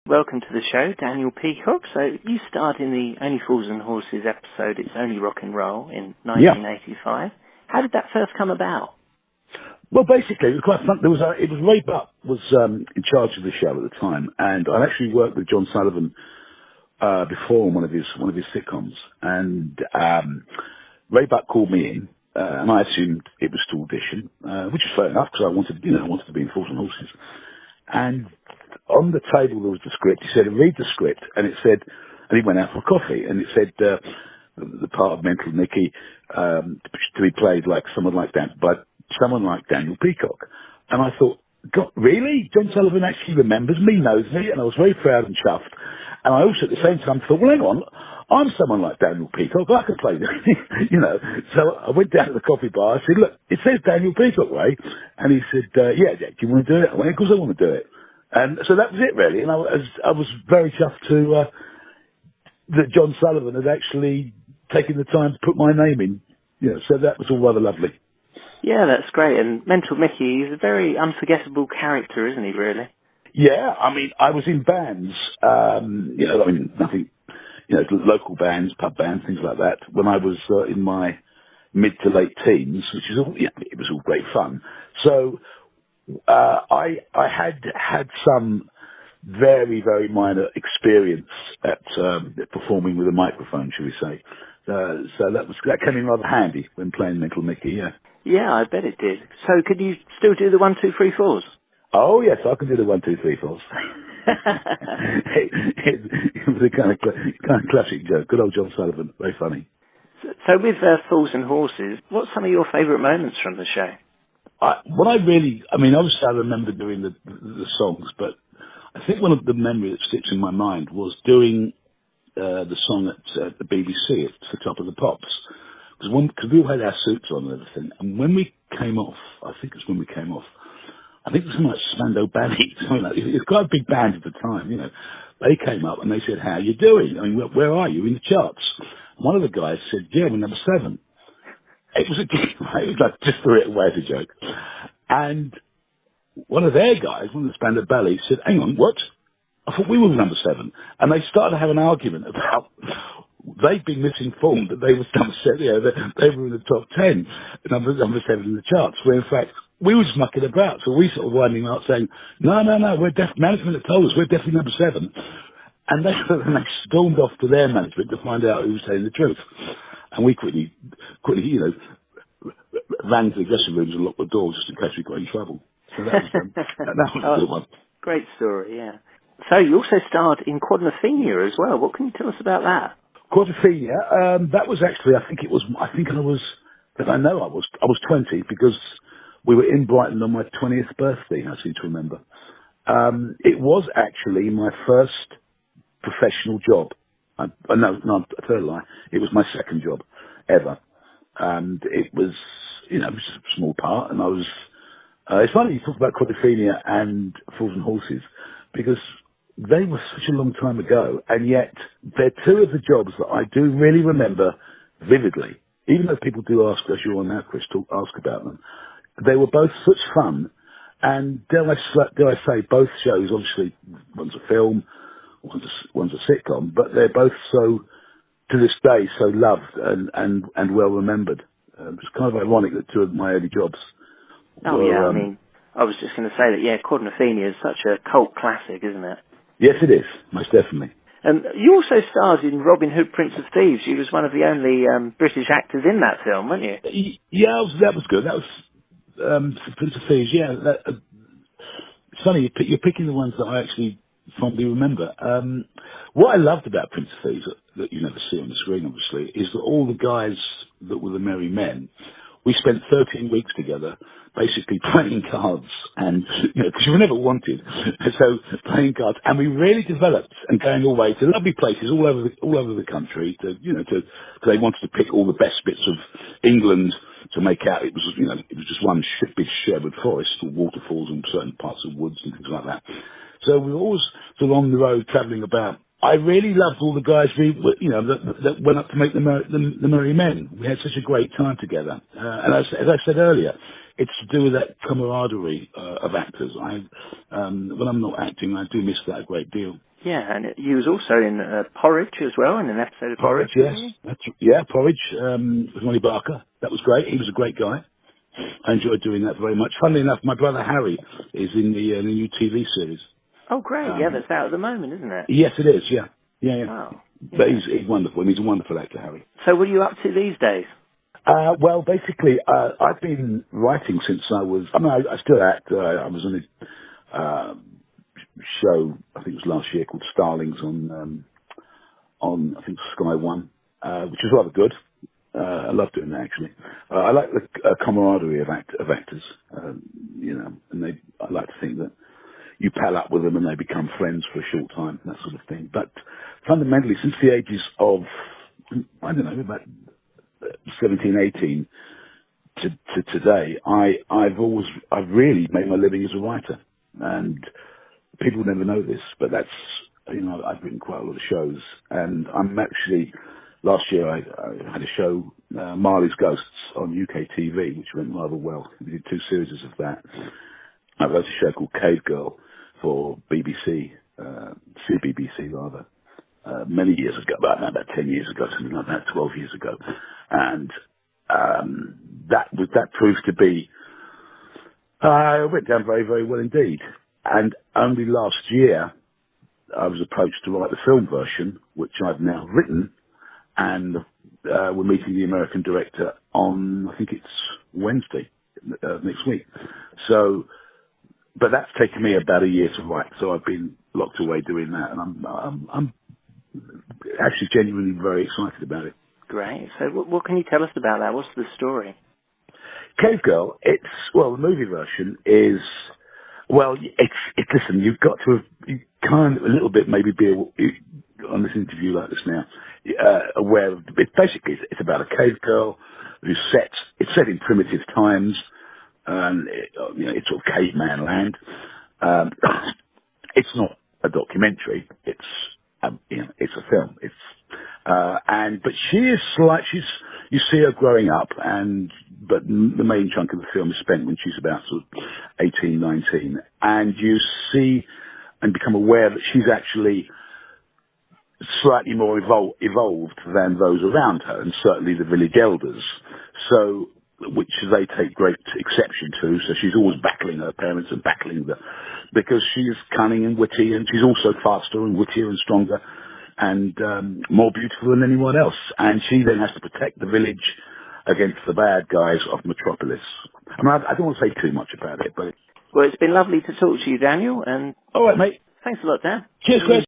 Welcome to the show, Daniel Peacock. So you starred in the Only Fools and Horses episode It's Only Rock and Roll in 1985. How did that first come about? Well, basically, it was quite fun. It was Ray Buck was in charge of the show at the time, and I actually worked with John Sullivan before on one of his sitcoms, and Ray Buck called me in, and I assumed it was to audition, which is fair enough because I wanted to be in Fools and Horses. And on the table there was the script. He said, "Read the script," and it said, and he went out for coffee, and it said the part of Mental Mickey to be played like someone like that, but someone like Daniel Peacock. And I thought, God, really? John Sullivan actually remembers me, knows me, and I was very proud and chuffed. And I also at the same time thought, well, hang on, I'm someone like Daniel Peacock, I can play this, So I went down to the coffee bar, I said, look, it says Daniel Peacock, Ray. And he said, yeah, do you want to do it? I went, of course I want to do it. And so that was it, really. And I was very chuffed that John Sullivan had actually taken the time to put my name in. So that was all rather lovely. Yeah, that's great. And Mental Mickey is a very unforgettable character, isn't he, really? Yeah, I mean, I was in bands, nothing, local bands, pub bands, things like that, when I was in my mid to late teens, which is all, it was all great fun. So I had some very, very minor experience at performing with a microphone, shall we say. So that came in rather handy when playing Mental Mickey, yeah. Yeah, I bet it did. So could you still do the 1, 2, 3, 4s? Oh yes, I can do the 1, 2, 3, 4s. it was a kind of classic joke. Good old John Sullivan, very funny. So with Fools and Horses, what's some of your favourite moments from the show? Obviously I remember doing the songs, but I think one of the memories that sticks in my mind was doing the song at the BBC at the Top of the Pops. Because we all had our suits on and everything, and when we came off, I think it was something like Spandau Ballet, something like that. It was quite a big band at the time, They came up and they said, "How are you doing? I mean, where are you in the charts?" One of the guys said, "Yeah, we're number 7." It was like just threw it away as a joke. And one of their guys, one of the Spandau Ballet, said, "Hang on, what? I thought we were number 7." And they started to have an argument about they'd been misinformed that they were number 7, they were in the top 10, number 7 in the charts, where in fact we were just mucking about. So we sort of winding up saying, no, management had told us we're definitely number 7. And they stormed off to their management to find out who was saying the truth. And we quickly, ran to the dressing rooms and locked the doors just in case we got in trouble. So that was a good one. Great story, yeah. So you also starred in Quadrophenia as well. What can you tell us about that? Quadrophenia, that was actually, I was 20 because we were in Brighton on my 20th birthday, I seem to remember. It was actually my first professional job. No, I tell a lie. It was my second job ever. And it was, it was just a small part, and I was, it's funny you talk about Quadrophenia and Fools and Horses, because they were such a long time ago, and yet they're two of the jobs that I do really remember vividly. Even though people do ask, as you're on now, Chris, ask about them. They were both such fun, and dare I say, both shows, obviously, one's a film, one's a sitcom, but they're both so, to this day, so loved and well remembered. It's kind of ironic that two of my early jobs were, I was just going to say that, Quadrophenia is such a cult classic, isn't it? Yes, it is, most definitely. And you also starred in Robin Hood, Prince of Thieves. You was one of the only British actors in that film, weren't you? Yeah, that was good. That was Prince of Thieves, yeah. It's funny, you're picking the ones that I actually fondly remember. What I loved about Prince of Thieves, that you never see on the screen, obviously, is that all the guys that were the merry men, we spent 13 weeks together basically playing cards and, because you were never wanted. So playing cards, and we really developed and going all the way to lovely places all over the country because they wanted to pick all the best bits of England to make out. It was just one big Sherwood forest or waterfalls and certain parts of woods and things like that. So we were always sort of on the road travelling about. I really loved all the guys that went up to make the Merry Men. We had such a great time together. And as I said earlier, it's to do with that camaraderie of actors. When I'm not acting, I do miss that a great deal. Yeah, and you was also in Porridge as well, in an episode of Porridge, Porridge, yes. wasn't you? Porridge, with Ronnie Barker. That was great. He was a great guy. I enjoyed doing that very much. Funnily enough, my brother Harry is in the new TV series. Oh, great. Yeah, that's out at the moment, isn't it? Yes, it is, yeah. Yeah. Wow. Yeah. But he's wonderful, and he's a wonderful actor, Harry. So what are you up to these days? Well, basically, I've been writing since I still act. I was on a show, I think it was last year, called Starlings on I think, Sky One, which is rather good. I love doing that, actually. I like the camaraderie of actors, and I like to think that you pal up with them and they become friends for a short time, that sort of thing. But fundamentally, since the ages of, I don't know, about 17, 18 to today, I've really made my living as a writer. And people never know this, but I've written quite a lot of shows. And last year I had a show, Marley's Ghosts, on UK TV, which went rather well. We did 2 series of that. I wrote a show called Cave Girl for BBC, CBBC rather, many years ago, about 10 years ago, something like that, 12 years ago. And that proved to be, it went down very, very well indeed. And only last year, I was approached to write the film version, which I've now written, and we're meeting the American director on, I think it's Wednesday, next week. So, but that's taken me about a year to write, so I've been locked away doing that, and I'm actually genuinely very excited about it. Great. So what can you tell us about that? What's the story? Cave Girl, the movie version is, listen, you've got to, you kind of a little bit maybe be on this interview like this now, aware of, basically it's about a cave girl it's set in primitive times, and it's sort of caveman land. It's not a documentary, it's a film. But you see her growing up, but the main chunk of the film is spent when she's about sort of 18, 19, and you see and become aware that she's actually slightly more evolved than those around her, and certainly the village elders, which they take great exception to. So she's always battling her parents and because she's cunning and witty, and she's also faster and wittier and stronger and more beautiful than anyone else. And she then has to protect the village against the bad guys of Metropolis. I mean, I don't want to say too much about it, but... Well, it's been lovely to talk to you, Daniel, and... All right, mate. Thanks a lot, Dan. Cheers, Chris.